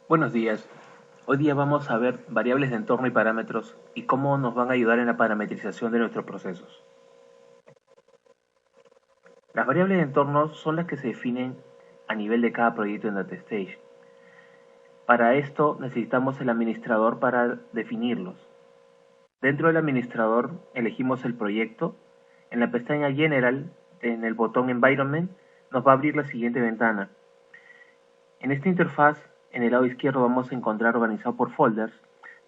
Buenos días. Hoy día vamos a ver variables de entorno y parámetros y cómo nos van a ayudar en la parametrización de nuestros procesos. Las variables de entorno son las que se definen a nivel de cada proyecto en DataStage. Para esto necesitamos el administrador para definirlos. Dentro del administrador elegimos el proyecto. En la pestaña General, en el botón Environment, nos va a abrir la siguiente ventana. En esta interfaz, en el lado izquierdo vamos a encontrar organizado por folders,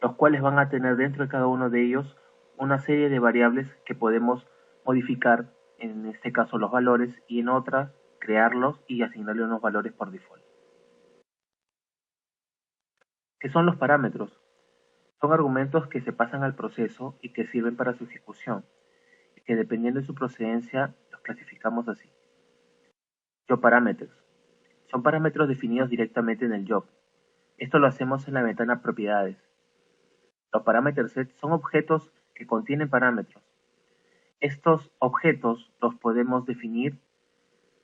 los cuales van a tener dentro de cada uno de ellos una serie de variables que podemos modificar, en este caso los valores, y en otras crearlos y asignarle unos valores por default. ¿Qué son los parámetros? Son argumentos que se pasan al proceso y que sirven para su ejecución, y que dependiendo de su procedencia los clasificamos así. Job parameters. Son parámetros definidos directamente en el job. Esto lo hacemos en la ventana propiedades. Los parámetros set son objetos que contienen parámetros. Estos objetos los podemos definir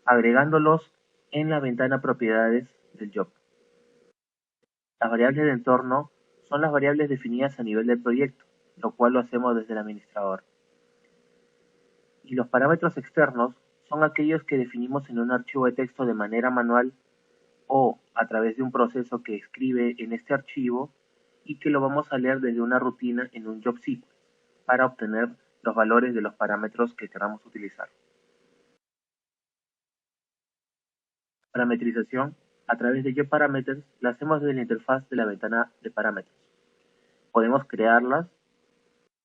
agregándolos en la ventana propiedades del job. Las variables de entorno son las variables definidas a nivel del proyecto, lo cual lo hacemos desde el administrador. Y los parámetros externos son aquellos que definimos en un archivo de texto de manera manual o a través de un proceso que escribe en este archivo y que lo vamos a leer desde una rutina en un job sequence para obtener los valores de los parámetros que queramos utilizar. Parametrización a través de GeoParameters la hacemos desde la interfaz de la ventana de parámetros. Podemos crearlas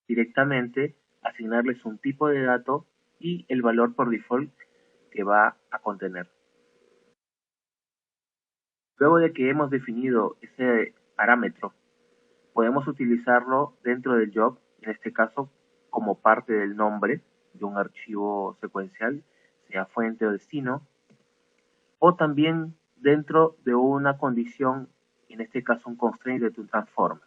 directamente, asignarles un tipo de dato y el valor por default que va a contener. Luego de que hemos definido ese parámetro, podemos utilizarlo dentro del job, en este caso como parte del nombre de un archivo secuencial, sea fuente o destino, o también dentro de una condición, en este caso un constraint de tu transformer.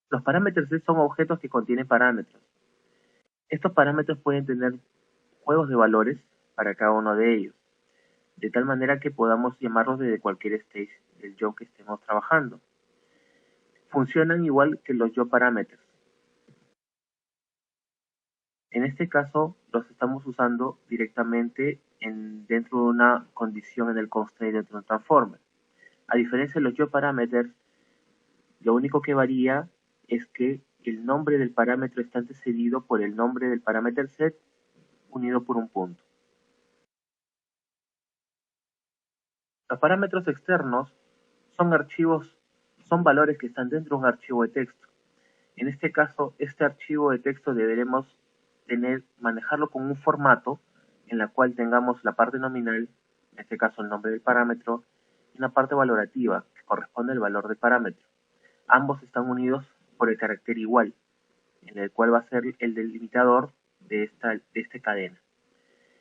Los parámetros son objetos que contienen parámetros. Estos parámetros pueden tener juegos de valores para cada uno de ellos, de tal manera que podamos llamarlos desde cualquier stage del job que estemos trabajando. Funcionan igual que los job parameters. En este caso, los estamos usando directamente dentro de una condición en el constraint de un transformer. A diferencia de los job parameters, lo único que varía es que el nombre del parámetro está antecedido por el nombre del parámetro set unido por un punto. Los parámetros externos son valores que están dentro de un archivo de texto. En este caso, este archivo de texto deberemos manejarlo con un formato en la cual tengamos la parte nominal, en este caso el nombre del parámetro, y una parte valorativa, que corresponde al valor del parámetro. Ambos están unidos por el carácter igual, en el cual va a ser el delimitador de esta cadena.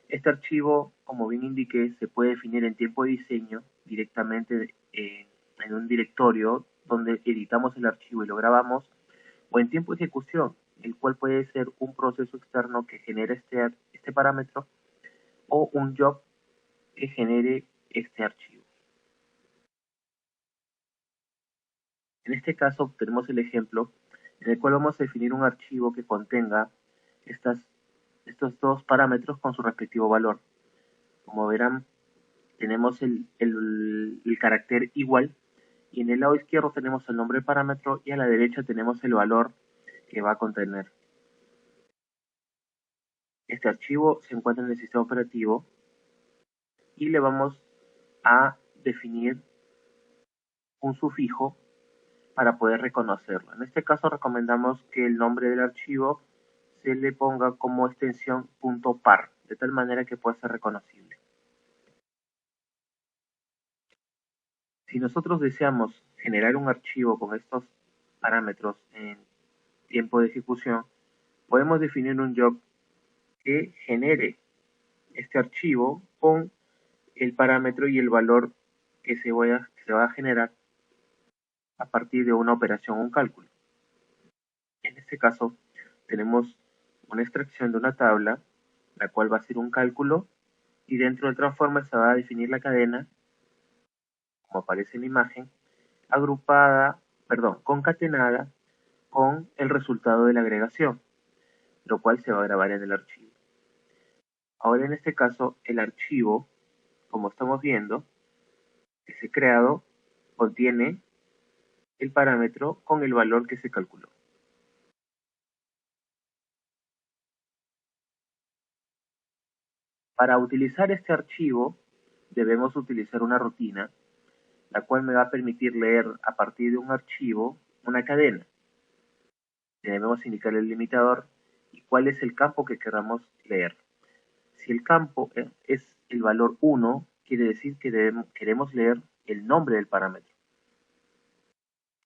Este archivo, como bien indiqué, se puede definir en tiempo de diseño directamente en un directorio donde editamos el archivo y lo grabamos, o en tiempo de ejecución, el cual puede ser un proceso externo que genere este parámetro o un job que genere este archivo. En este caso tenemos el ejemplo en el cual vamos a definir un archivo que contenga estos dos parámetros con su respectivo valor. Como verán, tenemos el carácter igual y en el lado izquierdo tenemos el nombre del parámetro y a la derecha tenemos el valor que va a contener. Este archivo se encuentra en el sistema operativo y le vamos a definir un sufijo para poder reconocerlo. En este caso recomendamos que el nombre del archivo se le ponga como extensión .par, de tal manera que pueda ser reconocible. Si nosotros deseamos generar un archivo con estos parámetros en tiempo de ejecución, podemos definir un job que genere este archivo con el parámetro y el valor que se va a generar a partir de una operación o un cálculo. En este caso, tenemos una extracción de una tabla, la cual va a ser un cálculo, y dentro del transformer se va a definir la cadena como aparece en la imagen, concatenada con el resultado de la agregación, lo cual se va a grabar en el archivo. Ahora en este caso, el archivo, como estamos viendo, que se ha creado, contiene el parámetro con el valor que se calculó. Para utilizar este archivo, debemos utilizar una rutina, la cual me va a permitir leer a partir de un archivo una cadena. Debemos indicar el limitador y cuál es el campo que queramos leer. Si el campo es el valor 1, quiere decir que queremos leer el nombre del parámetro.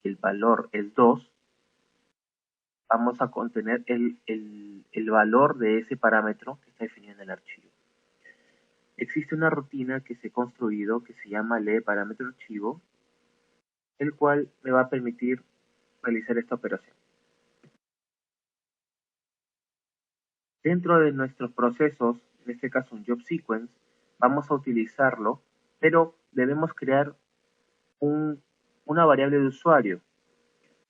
Si el valor es 2, vamos a contener el valor de ese parámetro que está definido en el archivo. Existe una rutina que se ha construido que se llama lee parámetro archivo, el cual me va a permitir realizar esta operación. Dentro de nuestros procesos, en este caso un job sequence, vamos a utilizarlo, pero debemos crear una variable de usuario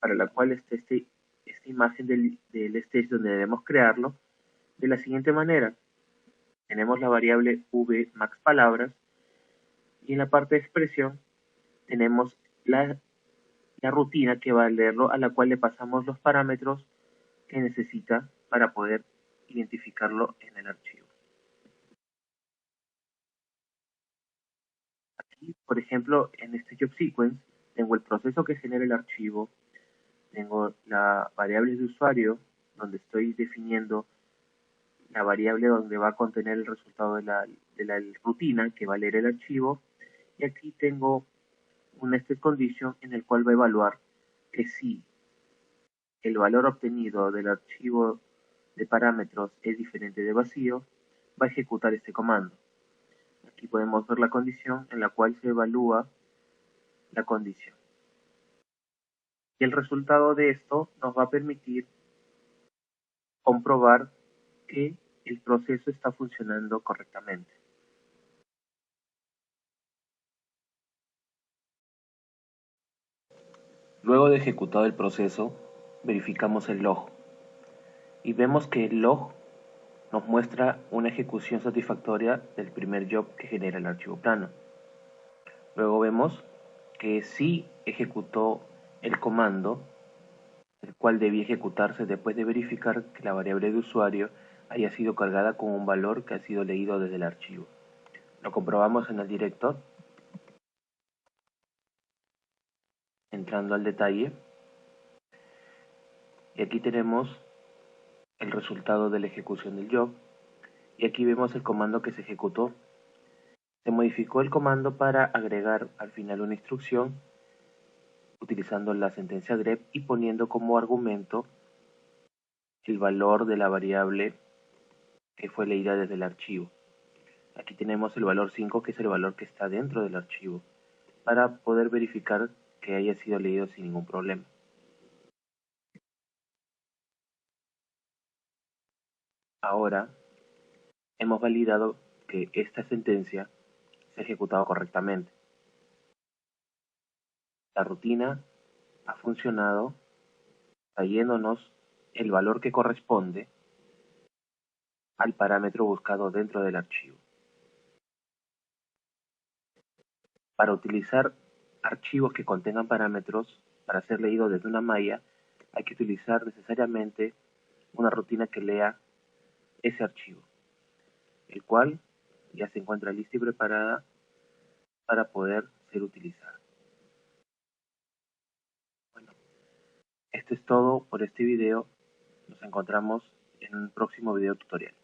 para la cual esta imagen del stage donde debemos crearlo de la siguiente manera. Tenemos la variable vMaxPalabras y en la parte de expresión tenemos la rutina que va a leerlo, a la cual le pasamos los parámetros que necesita para poder identificarlo en el archivo. Aquí, por ejemplo, en este job sequence, tengo el proceso que genera el archivo, tengo la variable de usuario, donde estoy definiendo la variable donde va a contener el resultado de la rutina que va a leer el archivo, y aquí tengo un nested condition en el cual va a evaluar que si el valor obtenido del archivo de parámetros es diferente de vacío, va a ejecutar este comando. Aquí podemos ver la condición en la cual se evalúa la condición. Y el resultado de esto nos va a permitir comprobar que el proceso está funcionando correctamente. Luego de ejecutado el proceso, verificamos el log y vemos que el log nos muestra una ejecución satisfactoria del primer job que genera el archivo plano. Luego vemos que sí ejecutó el comando, el cual debía ejecutarse después de verificar que la variable de usuario haya sido cargada con un valor que ha sido leído desde el archivo. Lo comprobamos en el director, entrando al detalle, y aquí tenemos el resultado de la ejecución del job, y aquí vemos el comando que se ejecutó. Se modificó el comando para agregar al final una instrucción utilizando la sentencia grep y poniendo como argumento el valor de la variable que fue leída desde el archivo. Aquí tenemos el valor 5, que es el valor que está dentro del archivo, para poder verificar que haya sido leído sin ningún problema. Ahora hemos validado que esta sentencia se ha ejecutado correctamente. La rutina ha funcionado trayéndonos el valor que corresponde al parámetro buscado dentro del archivo. Para utilizar archivos que contengan parámetros para ser leídos desde una malla, hay que utilizar necesariamente una rutina que lea ese archivo, el cual ya se encuentra lista y preparada para poder ser utilizada. Bueno, esto es todo por este video. Nos encontramos en un próximo video tutorial.